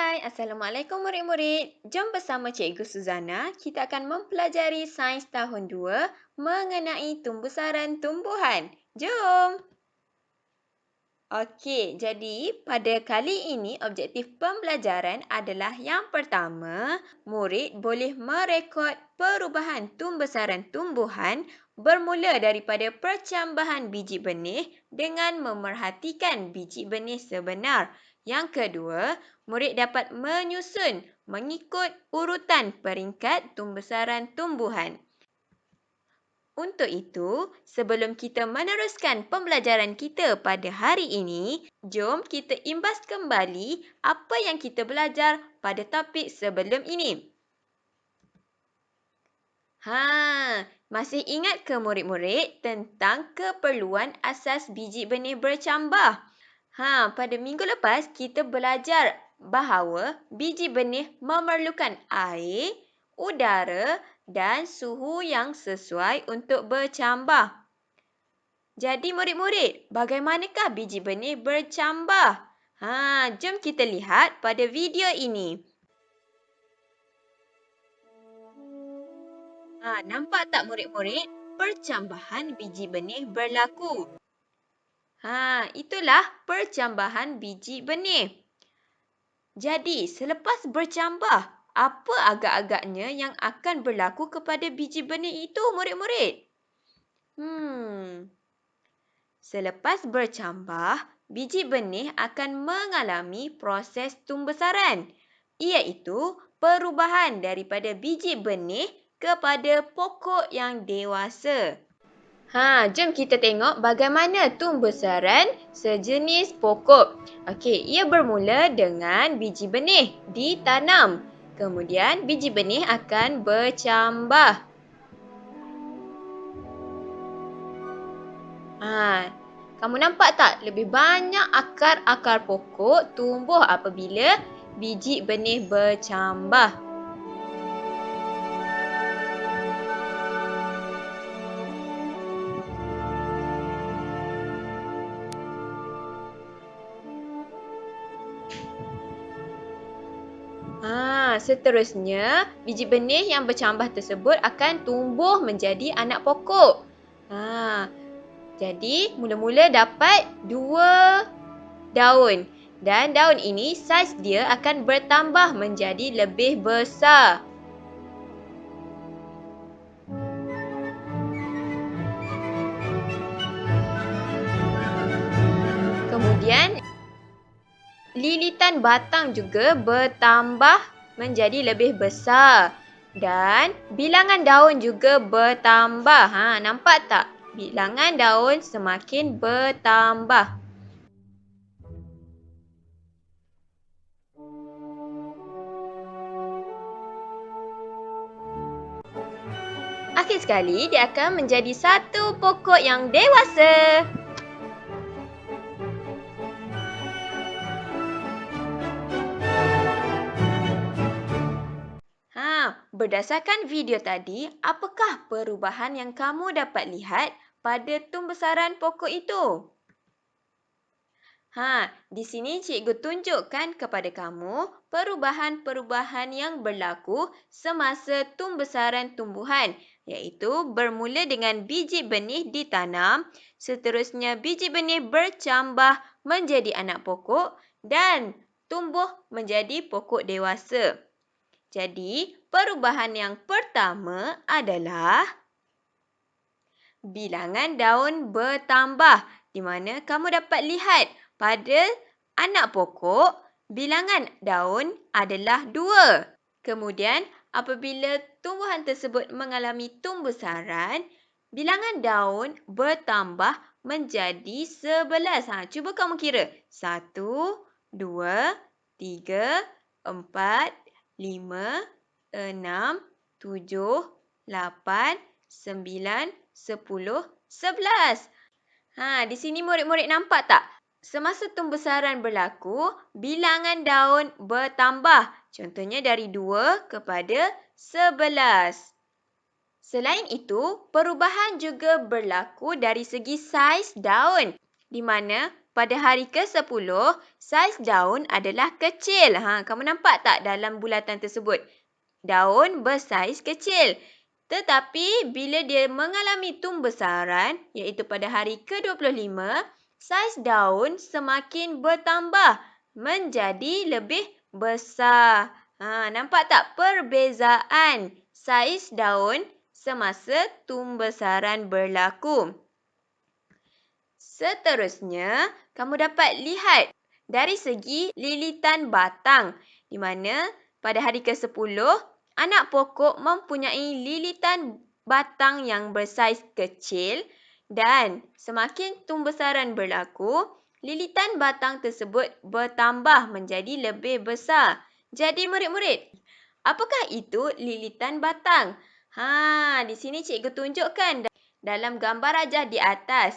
Hai, Assalamualaikum murid-murid. Jom bersama Cikgu Suzana, kita akan mempelajari Sains Tahun 2 mengenai tumbuh-saran tumbuhan. Jom! Okey, jadi pada kali ini objektif pembelajaran adalah yang pertama, murid boleh merekod perubahan tumbuh-saran tumbuhan bermula daripada percambahan biji benih dengan memerhatikan biji benih sebenar. Yang kedua, murid dapat menyusun mengikut urutan peringkat tumbuh-saran tumbuhan. Untuk itu, sebelum kita meneruskan pembelajaran kita pada hari ini, jom kita imbas kembali apa yang kita belajar pada topik sebelum ini. Masih ingat ke murid-murid tentang keperluan asas biji benih bercambah? Pada minggu lepas kita belajar bahawa biji benih memerlukan air, udara dan suhu yang sesuai untuk bercambah. Jadi murid-murid, bagaimanakah biji benih bercambah? Jom kita lihat pada video ini. Nampak tak murid-murid? Percambahan biji benih berlaku. Itulah percambahan biji benih. Jadi, selepas bercambah, apa agak-agaknya yang akan berlaku kepada biji benih itu, murid-murid? Selepas bercambah, biji benih akan mengalami proses tumbesaran, iaitu perubahan daripada biji benih kepada pokok yang dewasa. Jom kita tengok bagaimana tumbesaran sejenis pokok. Okey, ia bermula dengan biji benih ditanam. Kemudian biji benih akan bercambah. Kamu nampak tak? Lebih banyak akar-akar pokok tumbuh apabila biji benih bercambah. Seterusnya, biji benih yang bercambah tersebut akan tumbuh menjadi anak pokok. Jadi, mula-mula dapat 2 daun. Dan daun ini, saiz dia akan bertambah menjadi lebih besar. Kemudian, lilitan batang juga bertambah menjadi lebih besar. Dan bilangan daun juga bertambah. Nampak tak? Bilangan daun semakin bertambah. Akhir sekali, dia akan menjadi satu pokok yang dewasa. Berdasarkan video tadi, apakah perubahan yang kamu dapat lihat pada tumbesaran pokok itu? Di sini cikgu tunjukkan kepada kamu perubahan-perubahan yang berlaku semasa tumbesaran tumbuhan, iaitu bermula dengan biji benih ditanam, seterusnya biji benih bercambah menjadi anak pokok dan tumbuh menjadi pokok dewasa. Jadi, perubahan yang pertama adalah bilangan daun bertambah, di mana kamu dapat lihat pada anak pokok, bilangan daun adalah 2. Kemudian, apabila tumbuhan tersebut mengalami tumbusaran, bilangan daun bertambah menjadi 11. Cuba kamu kira. 1, 2, 3, 4, 5, 6, 7, 8, 9, 10, 11. Di sini murid-murid nampak tak? Semasa tumbesaran berlaku, bilangan daun bertambah. Contohnya dari 2 kepada 11. Selain itu, perubahan juga berlaku dari segi saiz daun, di mana pada hari ke-10, saiz daun adalah kecil. Kamu nampak tak dalam bulatan tersebut? Daun bersaiz kecil. Tetapi bila dia mengalami tumbesaran, iaitu pada hari ke-25, saiz daun semakin bertambah menjadi lebih besar. Nampak tak perbezaan saiz daun semasa tumbesaran berlaku? Seterusnya, kamu dapat lihat dari segi lilitan batang, di mana pada hari ke-10, anak pokok mempunyai lilitan batang yang bersaiz kecil dan semakin tumbesaran berlaku, lilitan batang tersebut bertambah menjadi lebih besar. Jadi murid-murid, apakah itu lilitan batang? Di sini cikgu tunjukkan dalam gambar rajah di atas,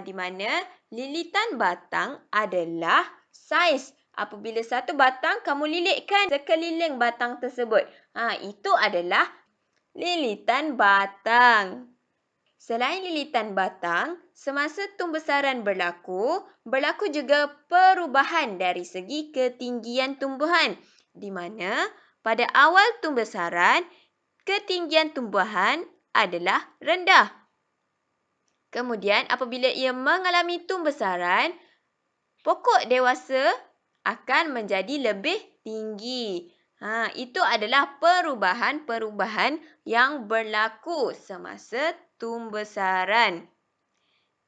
di mana lilitan batang adalah saiz. Apabila satu batang kamu lilitkan sekeliling batang tersebut, itu adalah lilitan batang. Selain lilitan batang, semasa tumbesaran berlaku juga perubahan dari segi ketinggian tumbuhan, di mana pada awal tumbesaran, ketinggian tumbuhan adalah rendah. Kemudian apabila ia mengalami tumbesaran, pokok dewasa akan menjadi lebih tinggi. Itu adalah perubahan-perubahan yang berlaku semasa tumbesaran.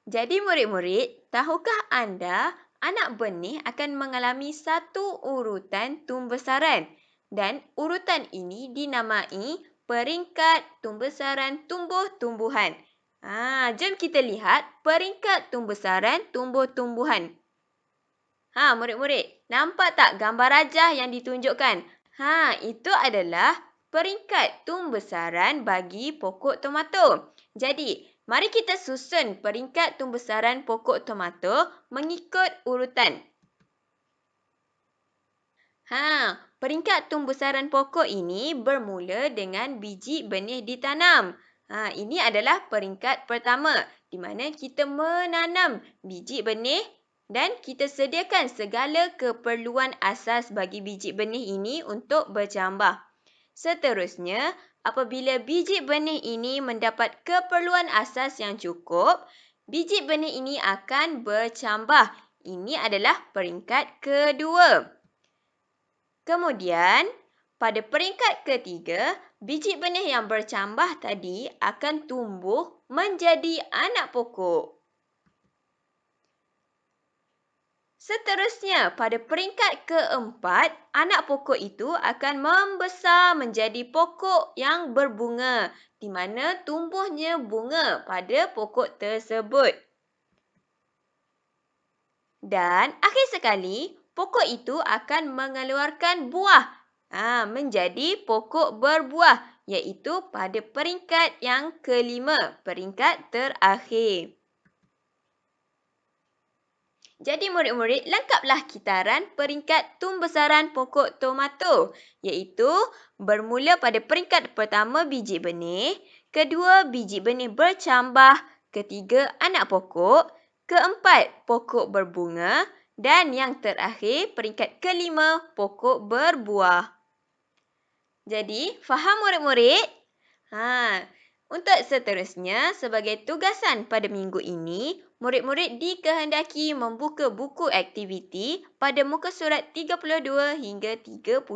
Jadi murid-murid, tahukah anda anak benih akan mengalami satu urutan tumbesaran? Dan urutan ini dinamai peringkat tumbesaran tumbuh-tumbuhan. Jom kita lihat peringkat tumbesaran tumbuh-tumbuhan. Murid-murid, nampak tak gambar rajah yang ditunjukkan? Itu adalah peringkat tumbesaran bagi pokok tomato. Jadi, mari kita susun peringkat tumbesaran pokok tomato mengikut urutan. Peringkat tumbesaran pokok ini bermula dengan biji benih ditanam. Ini adalah peringkat pertama di mana kita menanam biji benih dan kita sediakan segala keperluan asas bagi biji benih ini untuk bercambah. Seterusnya, apabila biji benih ini mendapat keperluan asas yang cukup, biji benih ini akan bercambah. Ini adalah peringkat kedua. Kemudian, pada peringkat ketiga, biji benih yang bercambah tadi akan tumbuh menjadi anak pokok. Seterusnya, pada peringkat keempat, anak pokok itu akan membesar menjadi pokok yang berbunga, di mana tumbuhnya bunga pada pokok tersebut. Dan akhir sekali, pokok itu akan mengeluarkan buah menjadi pokok berbuah, iaitu pada peringkat yang kelima, peringkat terakhir. Jadi murid-murid, lengkaplah kitaran peringkat tumbesaran pokok tomato, iaitu bermula pada peringkat pertama biji benih, kedua biji benih bercambah, ketiga anak pokok, keempat pokok berbunga dan yang terakhir peringkat kelima pokok berbuah. Jadi, faham murid-murid? Untuk seterusnya, sebagai tugasan pada minggu ini, murid-murid dikehendaki membuka buku aktiviti pada muka surat 32 hingga 34.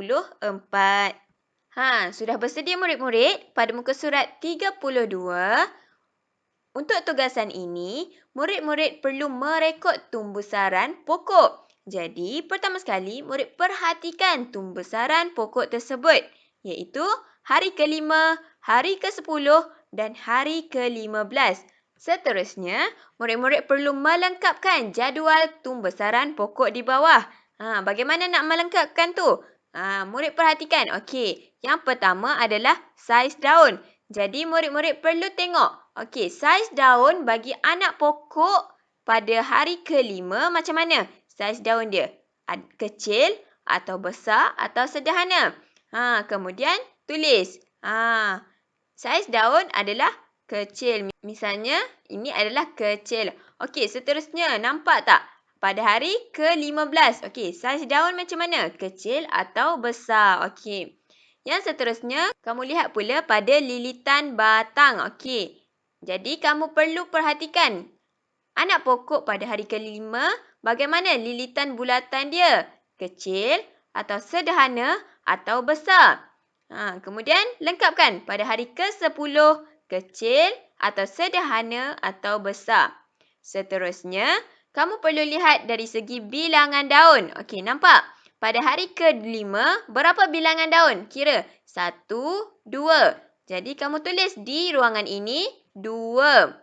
Sudah bersedia murid-murid pada muka surat 32? Untuk tugasan ini, murid-murid perlu merekod tumbesaran pokok. Jadi, pertama sekali, murid perhatikan tumbesaran pokok tersebut, iaitu hari ke-5, hari ke-10 dan hari ke-15. Seterusnya, murid-murid perlu melengkapkan jadual tumbesaran pokok di bawah. Bagaimana nak melengkapkan tu? Murid perhatikan. Okey, yang pertama adalah saiz daun. Jadi, murid-murid perlu tengok. Okey, saiz daun bagi anak pokok pada hari ke-5 macam mana? Saiz daun dia kecil atau besar atau sederhana? Kemudian tulis. Saiz daun adalah kecil. Misalnya, ini adalah kecil. Okey, seterusnya nampak tak? pada hari ke-15. Okey, saiz daun macam mana? Kecil atau besar? Okey. Yang seterusnya, kamu lihat pula pada lilitan batang. Okey. Jadi, kamu perlu perhatikan anak pokok pada hari ke-5, bagaimana lilitan bulatan dia? Kecil atau sederhana atau besar? Kemudian, lengkapkan pada hari ke-10, kecil atau sederhana atau besar? Seterusnya, kamu perlu lihat dari segi bilangan daun. Okey, nampak? Pada hari ke-5, berapa bilangan daun? Kira 1, 2. Jadi, kamu tulis di ruangan ini 2.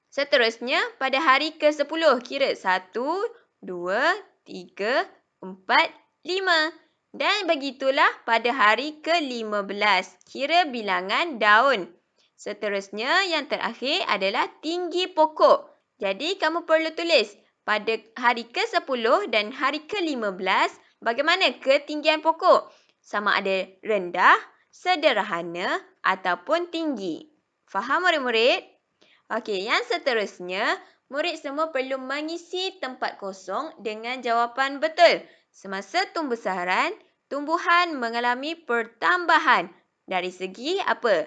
Seterusnya, pada hari ke-10, kira 1, 2, 3, 4, 5. Dan begitulah pada hari ke-15, kira bilangan daun. Seterusnya, yang terakhir adalah tinggi pokok. Jadi, kamu perlu tulis pada hari ke-10 dan hari ke-15, bagaimana ketinggian pokok? Sama ada rendah, sederhana ataupun tinggi. Faham murid-murid? Okey, yang seterusnya, murid semua perlu mengisi tempat kosong dengan jawapan betul. Semasa pembesaran, tumbuhan mengalami pertambahan. Dari segi apa?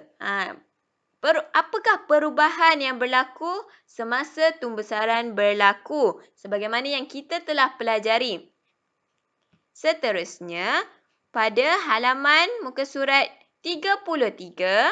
Apakah perubahan yang berlaku semasa pembesaran berlaku? Sebagaimana yang kita telah pelajari. Seterusnya, pada halaman muka surat 33,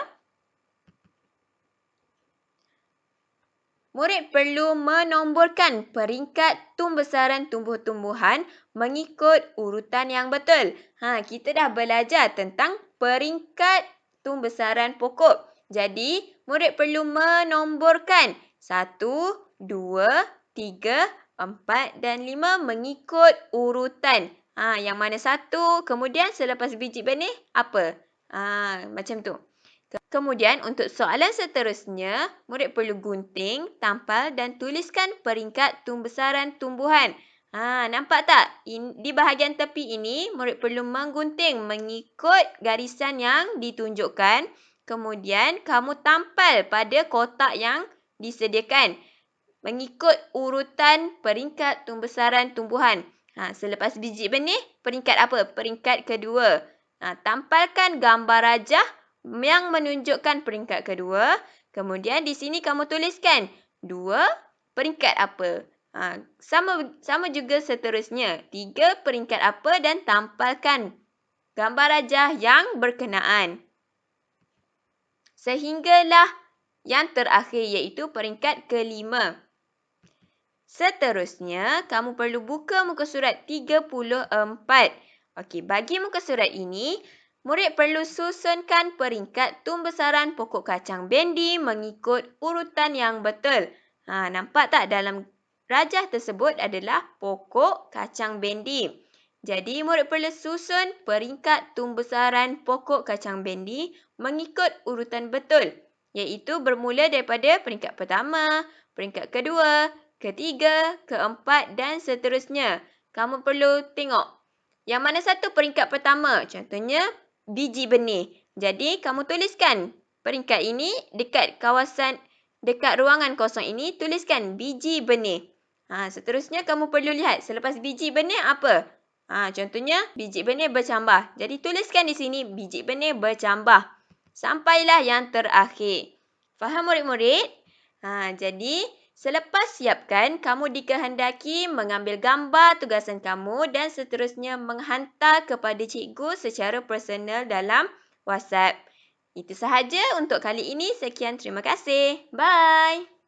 murid perlu menomborkan peringkat pembesaran tumbuh-tumbuhan mengikut urutan yang betul. Kita dah belajar tentang peringkat pembesaran pokok. Jadi, murid perlu menomborkan 1, 2, 3, 4 dan 5 mengikut urutan. Yang mana 1, kemudian selepas biji benih, apa? Macam tu. Kemudian untuk soalan seterusnya, murid perlu gunting, tampal dan tuliskan peringkat pembesaran tumbuhan. Nampak tak? Di bahagian tepi ini, murid perlu menggunting mengikut garisan yang ditunjukkan. Kemudian, kamu tampal pada kotak yang disediakan mengikut urutan peringkat pembesaran tumbuhan. Selepas biji benih, peringkat apa? Peringkat kedua. Tampalkan gambar rajah yang menunjukkan peringkat kedua. Kemudian di sini kamu tuliskan 2 peringkat apa. Sama juga seterusnya. 3 peringkat apa dan tampalkan gambar rajah yang berkenaan. Sehinggalah yang terakhir iaitu peringkat ke-5. Seterusnya, kamu perlu buka muka surat 34. Okey, bagi muka surat ini, murid perlu susunkan peringkat pembesaran pokok kacang bendi mengikut urutan yang betul. Nampak tak dalam rajah tersebut adalah pokok kacang bendi. Jadi, murid perlu susun peringkat pembesaran pokok kacang bendi mengikut urutan betul. Iaitu bermula daripada peringkat pertama, peringkat kedua, ketiga, keempat dan seterusnya. Kamu perlu tengok yang mana satu peringkat pertama. Contohnya, biji benih. Jadi, kamu tuliskan peringkat ini dekat ruangan kosong ini, tuliskan biji benih. Seterusnya, kamu perlu lihat selepas biji benih apa? Contohnya, biji benih bercambah. Jadi, tuliskan di sini biji benih bercambah. Sampailah yang terakhir. Faham murid-murid? Jadi, selepas siapkan, kamu dikehendaki mengambil gambar tugasan kamu dan seterusnya menghantar kepada cikgu secara personal dalam WhatsApp. Itu sahaja untuk kali ini. Sekian, terima kasih. Bye.